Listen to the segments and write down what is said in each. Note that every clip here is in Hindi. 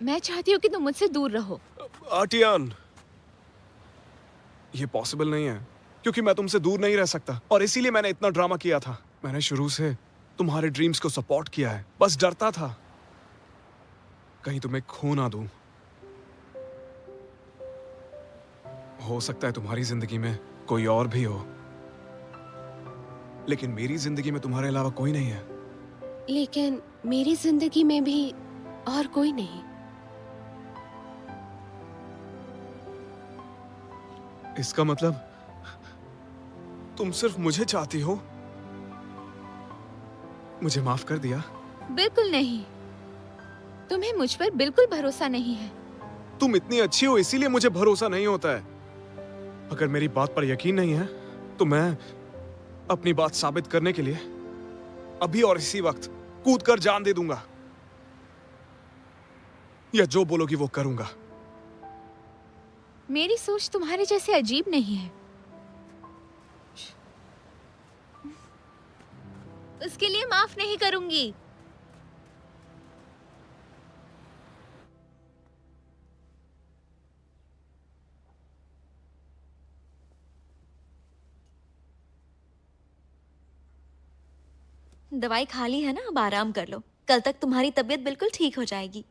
मैं चाहती हूँ कि तुम मुझसे दूर रहो। आर्टियन, ये पॉसिबल नहीं है क्योंकि मैं तुमसे दूर नहीं रह सकता और इसीलिए मैंने इतना ड्रामा किया था। मैंने शुरू से तुम्हारे ड्रीम्स को सपोर्ट किया है, बस डरता था कहीं तुम्हें खो ना दूं। हो सकता है तुम्हारी जिंदगी में कोई और भी हो, लेकिन मेरी जिंदगी में तुम्हारे अलावा कोई नहीं है। लेकिन मेरी जिंदगी में भी और कोई नहीं। इसका मतलब तुम सिर्फ मुझे चाहती हो? मुझे माफ कर दिया? बिल्कुल नहीं। तुम्हें मुझ पर बिल्कुल भरोसा नहीं है। तुम इतनी अच्छी हो इसीलिए मुझे भरोसा नहीं होता है। अगर मेरी बात पर यकीन नहीं है तो मैं अपनी बात साबित करने के लिए अभी और इसी वक्त कूदकर जान दे दूंगा, या जो बोलोगी वो करूंगा। मेरी सोच तुम्हारे जैसे अजीब नहीं है। उसके लिए माफ नहीं करूंगी। दवाई खा ली है ना, अब आराम कर लो। कल तक तुम्हारी तबीयत बिल्कुल ठीक हो जाएगी।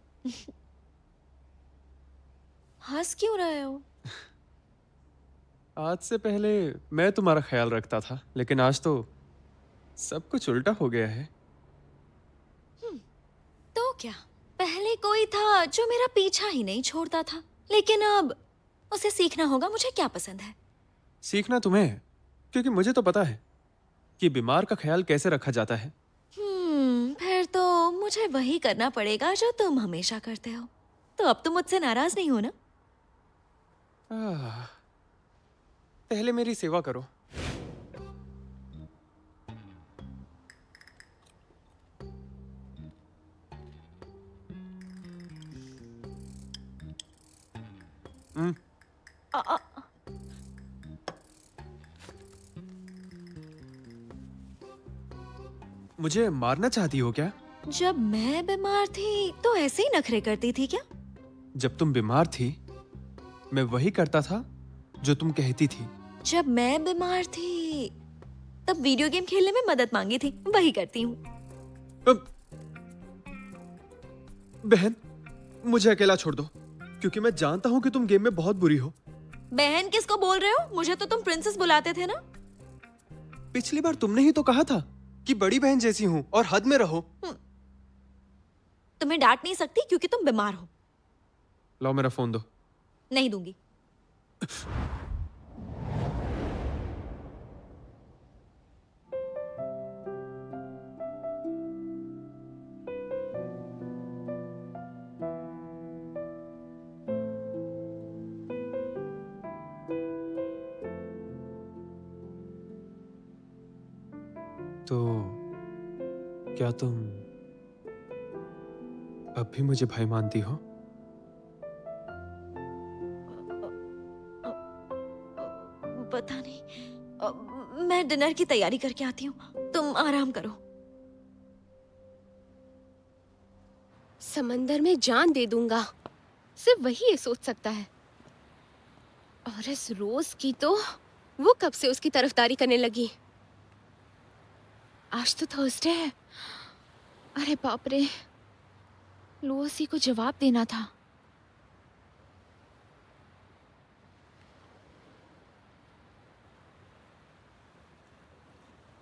हंस क्यों रहे हो? आज से पहले मैं तुम्हारा ख्याल रखता था, लेकिन आज तो सब कुछ उल्टा हो गया है। तो क्या, पहले कोई था जो मेरा पीछा ही नहीं छोड़ता था, लेकिन अब उसे सीखना होगा मुझे क्या पसंद है। सीखना तुम्हें है, क्योंकि मुझे तो पता है कि बीमार का ख्याल कैसे रखा जाता है। फिर तो मुझे वही करना पड़ेगा जो तुम हमेशा करते हो। तो अब तुम मुझसे नाराज नहीं हो ना? आह, पहले मेरी सेवा करो। हम्म, आ, आ, मुझे मारना चाहती हो क्या? जब मैं बीमार थी तो ऐसे ही नखरे करती थी क्या? जब तुम बीमार थी मैं वही करता था जो तुम कहती थी। जब मैं बीमार थी तब वीडियो गेम खेलने में मदद मांगी थी, वही करती हूँ। अब, बहन मुझे अकेला छोड़ दो, क्योंकि मैं जानता हूं कि तुम गेम में बहुत बुरी हो। बहन किसको बोल रहे हो? मुझे तो तुम प्रिंसेस बुलाते थे ना। पिछली बार तुमने ही तो कहा था कि बड़ी बहन जैसी हूं और हद में रहो। तुम्हें डांट नहीं सकती क्योंकि तुम बीमार हो। लाओ मेरा फोन दो। नहीं दूंगी। तो क्या तुम अब भी मुझे भाई मानती हो? पता नहीं, मैं डिनर की तैयारी करके आती हूँ, तुम आराम करो। समंदर में जान दे दूंगा, सिर्फ वही ये सोच सकता है। और इस रोज की तो वो कब से उसकी तरफदारी करने लगी। आज तो थर्सडे है। अरे बाप रे, लूसी को जवाब देना था।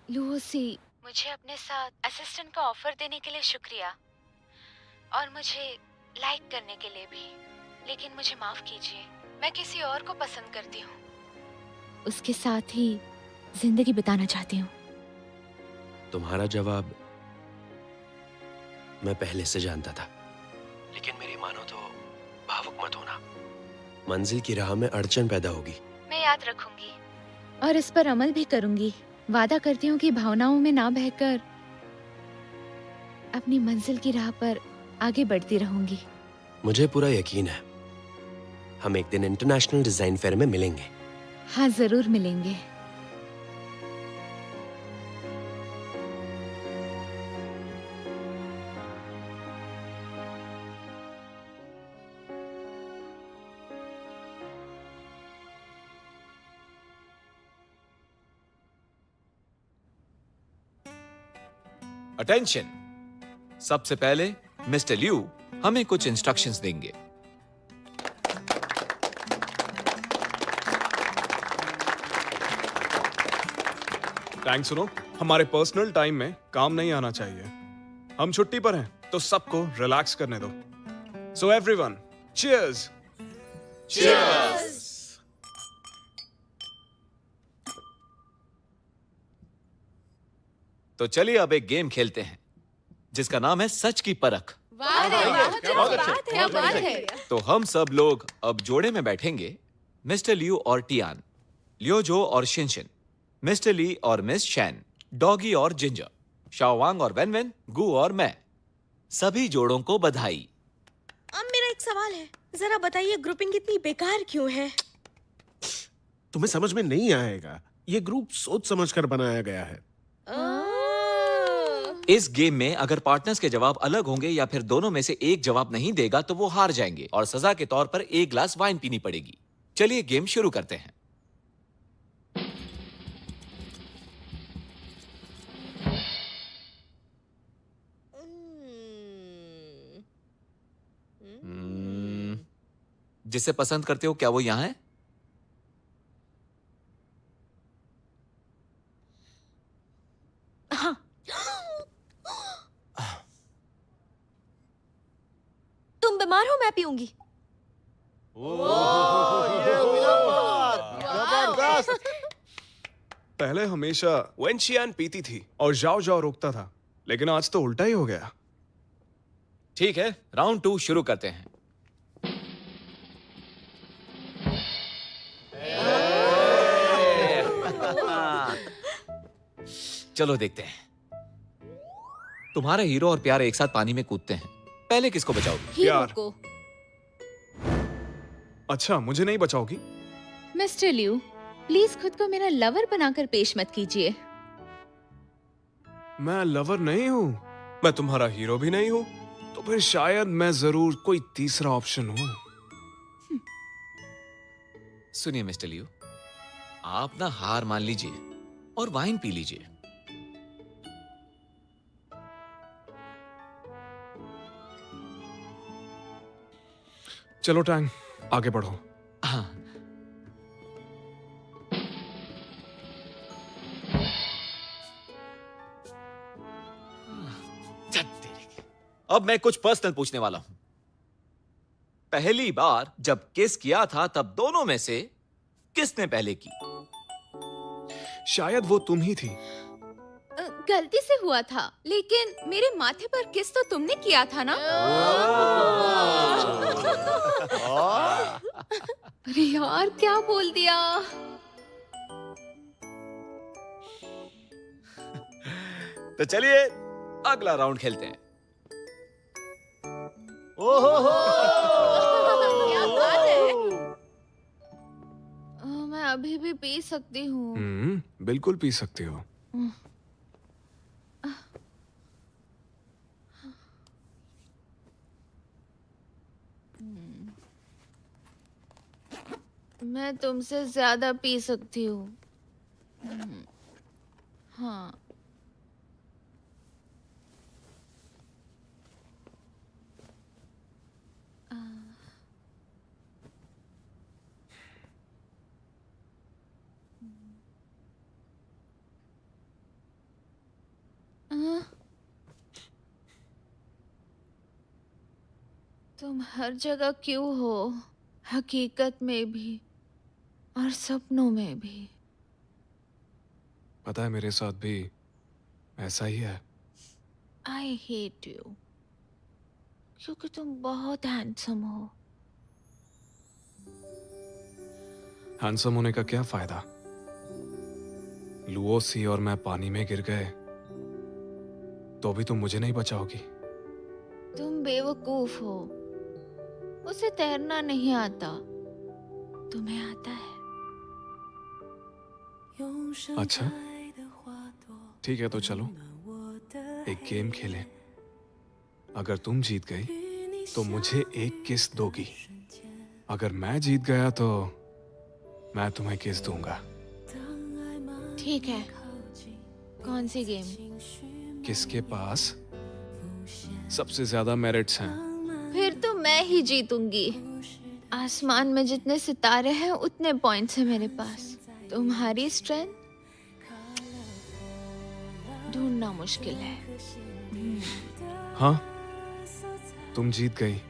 लूसी, मुझे अपने साथ असिस्टेंट का ऑफर देने के लिए शुक्रिया, और मुझे लाइक करने के लिए भी। लेकिन मुझे माफ कीजिए, मैं किसी और को पसंद करती हूँ। उसके साथ ही जिंदगी बिताना चाहती हूँ। तुम्हारा जवाब मैं पहले से जानता था, लेकिन मेरी मानो तो भावुक मत होना। मंजिल की राह में अड़चन पैदा होगी। मैं याद रखूंगी और इस पर अमल भी करूंगी। वादा करती हूँ कि भावनाओं में ना बहकर अपनी मंजिल की राह पर आगे बढ़ती रहूंगी। मुझे पूरा यकीन है हम एक दिन इंटरनेशनल डिजाइन फेयर में मिलेंगे। हाँ, जरूर मिलेंगे। अटेंशन। सबसे पहले मिस्टर लियू हमें कुछ इंस्ट्रक्शंस देंगे। टैंक सुनो, हमारे पर्सनल टाइम में काम नहीं आना चाहिए। हम छुट्टी पर हैं, तो सबको रिलैक्स करने दो। So everyone, cheers. चीयर्स। तो चलिए अब एक गेम खेलते हैं जिसका नाम है सच की परख। क्या बात है। तो हम सब लोग अब जोड़े में बैठेंगे, मिस्टर लियू और टियान, लियोजो और शिनशिन, मिस्टर ली और मिस शैन, डॉगी और जिंजर, शाओवांग और वेनवेन, गू और मैं। सभी जोड़ों को बधाई। अब मेरा एक सवाल है, जरा बताइए ग्रुपिंग इतनी बेकार क्यों है? तुम्हें समझ में नहीं आएगा, ये ग्रुप सोच समझकर बनाया गया है। इस गेम में अगर पार्टनर्स के जवाब अलग होंगे या फिर दोनों में से एक जवाब नहीं देगा तो वो हार जाएंगे और सजा के तौर पर एक ग्लास वाइन पीनी पड़ेगी। चलिए गेम शुरू करते हैं। जिसे पसंद करते हो क्या वो यहां है? हाँ। तुम बीमार हो, मैं पीऊंगी। पहले हमेशा वेनशियान पीती थी और जाओ जाओ रोकता था, लेकिन आज तो उल्टा ही हो गया। ठीक है, राउंड 2 शुरू करते हैं। चलो देखते हैं। तुम्हारे हीरो और प्यार एक साथ पानी में कूदते हैं, पहले किसको बचाओगे? हीरो प्यार। को। अच्छा, मुझे नहीं बचाओगी? मिस्टर लियू, प्लीज खुद को मेरा लवर बनाकर पेश मत कीजिए। मैं लवर नहीं हूँ, मैं तुम्हारा हीरो भी नहीं हूँ, तो फिर शायद मैं जरूर कोई तीसरा ऑप्शन हूँ। सुनिए मिस्टर लियू, आप ना हार मान लीजिए और वाइन पी लीजिए। चलो टैंग, आगे बढ़ो। हाँ। अब मैं कुछ पर्सनल पूछने वाला हूं। पहली बार जब किस किया था तब दोनों में से किसने पहले की? शायद वो तुम ही थी। गलती से हुआ था, लेकिन मेरे माथे पर किस तो तुमने किया था ना? अरे यार, क्या बोल दिया। तो चलिए अगला राउंड खेलते हैं। क्या बात है। मैं अभी भी पी सकती हूँ। बिल्कुल पी सकती हो। मैं तुमसे ज्यादा पी सकती हूँ। हाँ। तुम हर जगह क्यों हो, हकीकत में भी और सपनों में भी? पता है मेरे साथ भी ऐसा ही है। आई हेट यू, क्योंकि तुम बहुत हैंडसम हो। हैंडसम होने का क्या फायदा? लुओसी और मैं पानी में गिर गए तो भी तुम मुझे नहीं बचाओगी। तुम बेवकूफ हो, उसे तैरना नहीं आता, तुम्हें आता है। अच्छा, ठीक है, तो चलो एक गेम खेलें। अगर तुम जीत गई तो मुझे एक किस दोगी, अगर मैं जीत गया तो मैं तुम्हें किस दूंगा। ठीक है, कौन सी गेम? किसके पास सबसे ज्यादा मेरिट्स हैं? फिर तो मैं ही जीतूंगी। आसमान में जितने सितारे हैं उतने पॉइंट्स हैं मेरे पास। तुम्हारी स्ट्रेंथ ढूंढना मुश्किल है। हाँ, तुम जीत गई।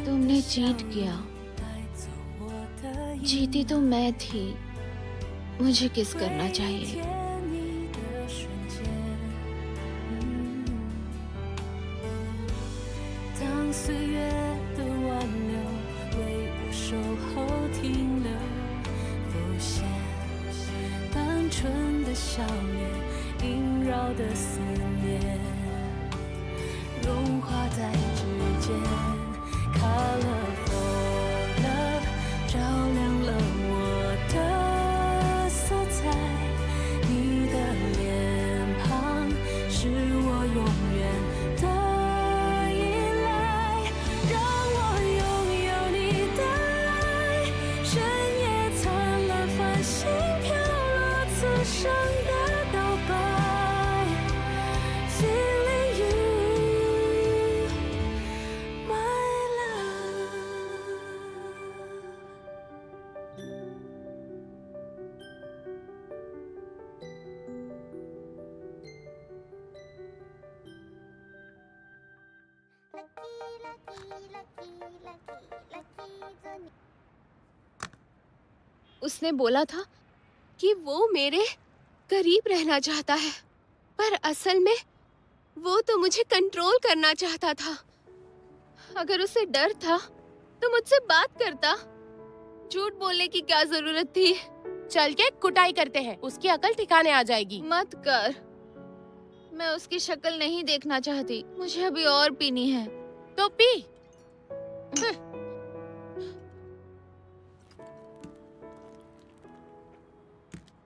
तुमने चीट किया, जीती तो मैं थी। मुझे किस करना चाहिए? उसने बोला था कि वो मेरे करीब रहना चाहता है, पर असल में वो तो मुझे कंट्रोल करना चाहता था। अगर उसे डर था तो मुझसे बात करता। झूठ बोलने की क्या जरूरत थी? चल के कुटाई करते हैं, उसकी अकल ठिकाने आ जाएगी। मत कर, मैं उसकी शक्ल नहीं देखना चाहती। मुझे अभी और पीनी है। तो पी।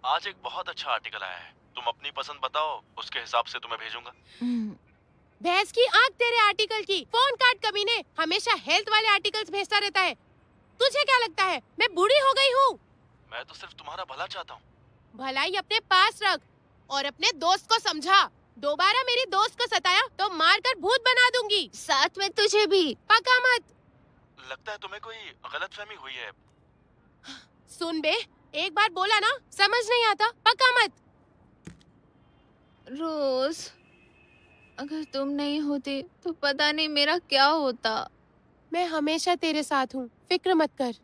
आज एक बहुत अच्छा आर्टिकल आया है, तुम अपनी पसंद बताओ, उसके हिसाब से तुम्हें भेजूंगा। भैंस की आंख तेरे आर्टिकल की। फोन काट कमीने, हमेशा हेल्थ वाले आर्टिकल्स भेजता रहता है। तुझे क्या लगता है मैं बूढ़ी हो गई हूँ? मैं तो सिर्फ तुम्हारा भला चाहता हूँ। भलाई अपने पास रख और अपने दोस्त को समझा। दोबारा मेरी दोस्त को सताया तो मारकर भूत बना दूंगी। साथ में तुझे भी। पका मत। लगता है तुम्हें कोई गलतफहमी हुई है। सुन बे, एक बार बोला ना, समझ नहीं आता, पका मत। रोज, अगर तुम नहीं होते तो पता नहीं मेरा क्या होता। मैं हमेशा तेरे साथ हूँ, फिक्र मत कर।